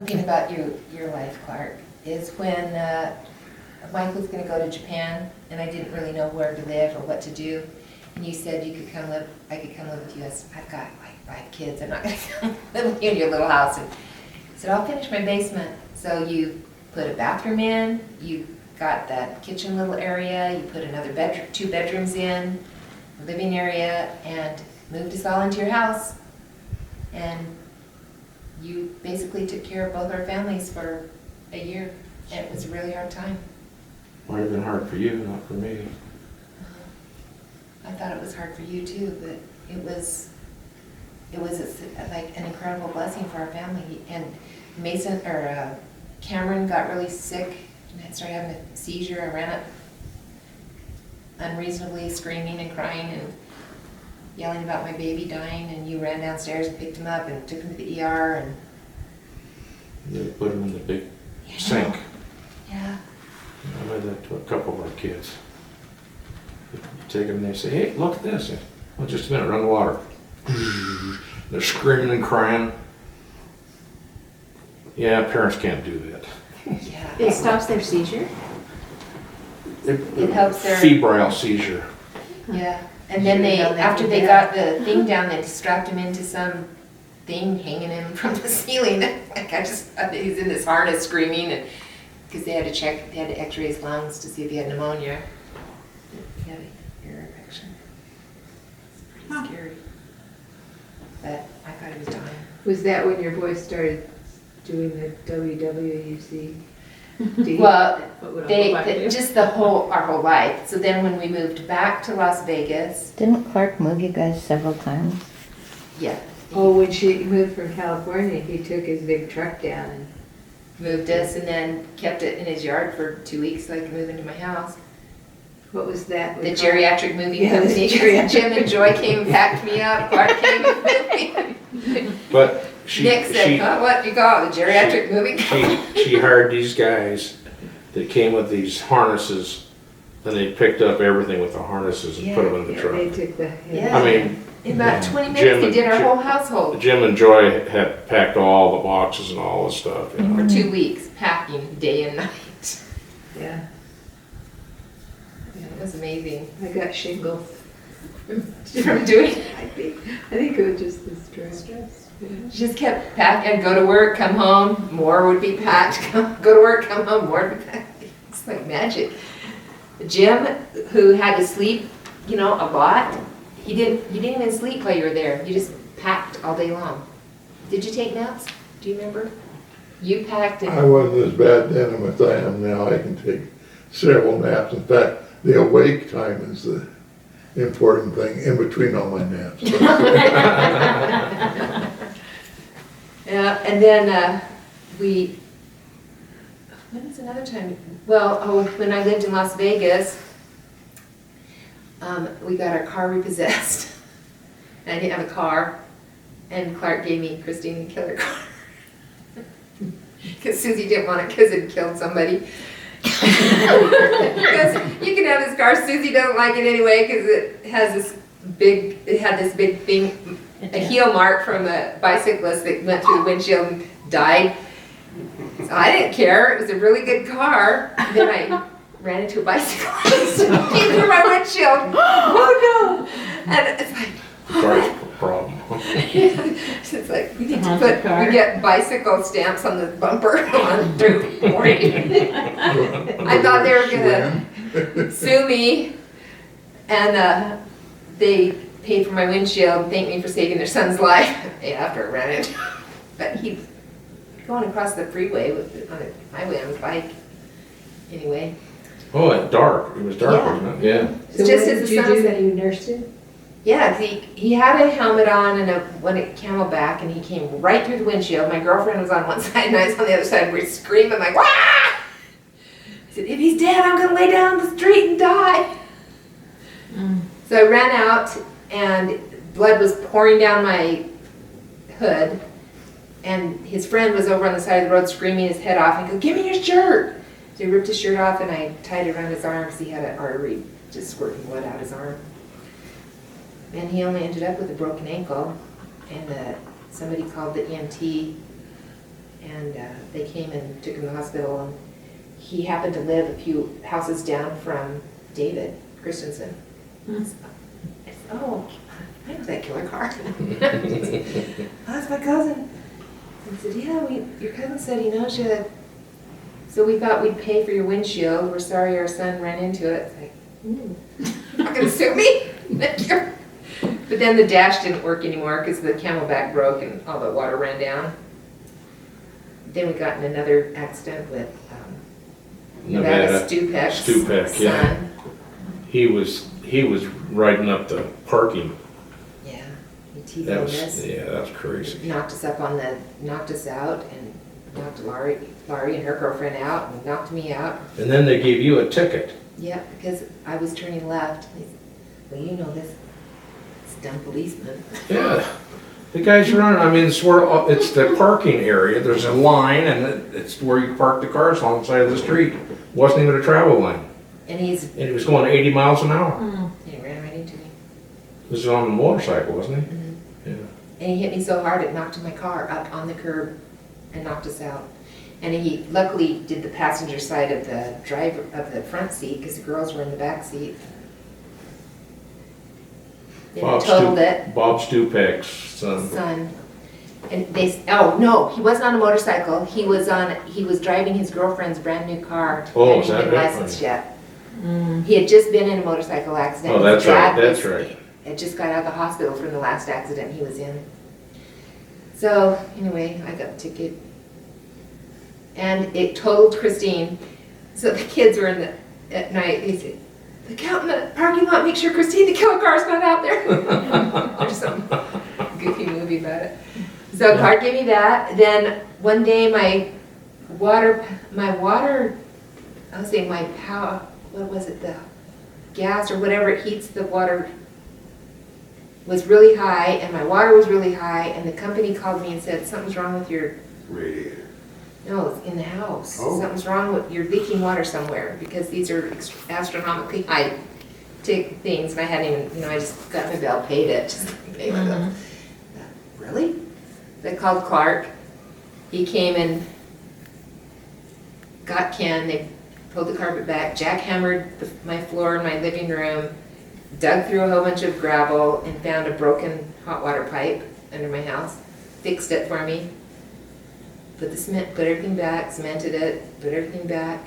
thing about your life, Clark, is when Mike was gonna go to Japan, and I didn't really know where to live or what to do, and you said you could come live, I could come live with you. I said, I've got like 5 kids, I'm not gonna come live with you in your little house. And he said, I'll finish my basement. So you put a bathroom in, you got that kitchen little area, you put another bedroom, 2 bedrooms in, a living area, and moved us all into your house. And you basically took care of both our families for a year. And it was a really hard time. Might have been hard for you, not for me. I thought it was hard for you too, but it was like an incredible blessing for our family. And Cameron got really sick and started having a seizure. I ran up unreasonably screaming and crying and yelling about my baby dying, and you ran downstairs and picked him up and took him to the ER. And They put them in the big sink. Yeah. I read that to a couple of our kids. You take them and they say, hey, look at this. Well, just a minute, run the water. They're screaming and crying. Yeah, parents can't do that. Yeah. It stops their seizure? It helps their Febrile seizure. Yeah, and then after they got the thing down, they strapped him into some thing hanging him from the ceiling. Like he's in this harness screaming, and because they had to x-ray his lungs to see if he had pneumonia. He had an ear infection. It's pretty scary. But I thought he was dying. Was that when your boys started doing the WWUC? Well, What would I go back to? just our whole life. So then when we moved back to Las Vegas, Didn't Clark move you guys several times? yeah, Oh, when she moved from California, he took his big truck down and moved us and then kept it in his yard for 2 weeks so I could move into my house. what was that? The geriatric moving Yeah, the company. geriatric. Jim and Joy came and packed me up. Clark came and moved me. But she, Nick said, she, huh, what do you call it, the geriatric moving company? she hired these guys that came with these harnesses, and they picked up everything with the harnesses and put them in the Yeah, truck. they took the. Yeah. I mean, In about 20 minutes, Jim they and- did our Jim- whole household. Jim and Joy had packed all the boxes and all the stuff, you know. For 2 weeks, packing day and night. Yeah, It was amazing. I got shingles. From doing, I think it was just the stress. Yeah. just kept packing, go to work, come home, more would be packed. Go to work, come home, more would be packed. It's like magic. Jim, who had to sleep, a lot, he didn't even sleep while you were there. You just packed all day long. Did you take naps? Do you remember? You packed I and, wasn't as bad then as I am now. I can take several naps. In fact, the awake time is the important thing in between all my naps. yeah, and then when was another time? Well, when I lived in Las Vegas, we got our car repossessed. And I didn't have a car, and Clark gave me Christine the Killer car. Because Susie didn't want it because it killed somebody. Because you can have this car, Susie doesn't like it anyway because it had this big thing, a heel mark from a bicyclist that went through the windshield and died. So I didn't care, it was a really good car. Then I ran into a bicyclist, came through my windshield, oh no! And it's like, Car's a problem. it's like, we need to we get bicycle stamps on the bumper on through morning. I thought they were gonna sue me, and they paid for my windshield, and thanked me for saving their son's life after I ran into him. But he going across the freeway on the highway on his bike. Anyway, Oh, it's dark. It was dark, Yeah. wasn't it? Yeah. it's just as the sun was You nursed him? Yeah, he had a helmet on and a camelback, and he came right through the windshield. My girlfriend was on one side and I was on the other side. We were screaming like, "Wah!" I said, "If he's dead, I'm gonna lay down the street and die." So I ran out, and blood was pouring down my hood. And his friend was over on the side of the road screaming his head off. And go, "Give me your shirt!" So he ripped his shirt off, and I tied it around his arm because he had an artery just squirting blood out his arm. And he only ended up with a broken ankle, and somebody called the EMT And they came and took him to the hospital. And he happened to live a few houses down from David Christensen. I said, oh, I know that killer car. That's my cousin. I said, yeah, your cousin said he knows you. So we thought we'd pay for your windshield. We're sorry our son ran into it. It's like, you're not gonna sue me? But then the dash didn't work anymore because the camelback broke and all the water ran down. Then we got in another accident with Nevada Stupek's Stupek, yeah. son. He was riding up the parking. Yeah, he That T-boned was, us. yeah, that's crazy. Knocked us out and knocked Laurie and her girlfriend out and knocked me out. And then they gave you a ticket. Yeah, because I was turning left. They said, well, you know this dumb policeman. Yeah. The guys running, I mean, it's the parking area. There's a line and it's where you park the cars alongside of the street. Wasn't even a travel lane. And he And he was going 80 miles an hour. ran right into me. He was on a motorcycle, wasn't he? Yeah. And he hit me so hard it knocked my car up on the curb and knocked us out. And he luckily did the passenger side of the front seat because the girls were in the back seat. Then he totaled it. Bob Stupek's son. Son. And oh no, he wasn't on a motorcycle. He was driving his girlfriend's brand new car. Oh, Hadn't is that been right? licensed yet. He had just been in a motorcycle accident. Oh, that's His dad right, that's was- right. Had just got out of the hospital from the last accident he was in. So anyway, I got the ticket. And it totaled Christine. So the kids were at night, they said, look out in the parking lot, make sure Christine the killer car's not out there. There's some goofy movie about it. So Clark gave me that. Then one day my power, what was it, the gas or whatever, it heats the water, was really high and my water was really high and the company called me and said, something's wrong with your Radiator. No, it's in the house. Oh. Something's wrong with, you're leaking water somewhere, because these are astronomically high things, and I hadn't even, I just got my bill, paid it, just paid my bill. Really? They called Clark. He came and got Ken, they pulled the carpet back, jackhammered my floor in my living room, dug through a whole bunch of gravel, and found a broken hot water pipe under my house, fixed it for me. Put everything back, cemented it, put everything back.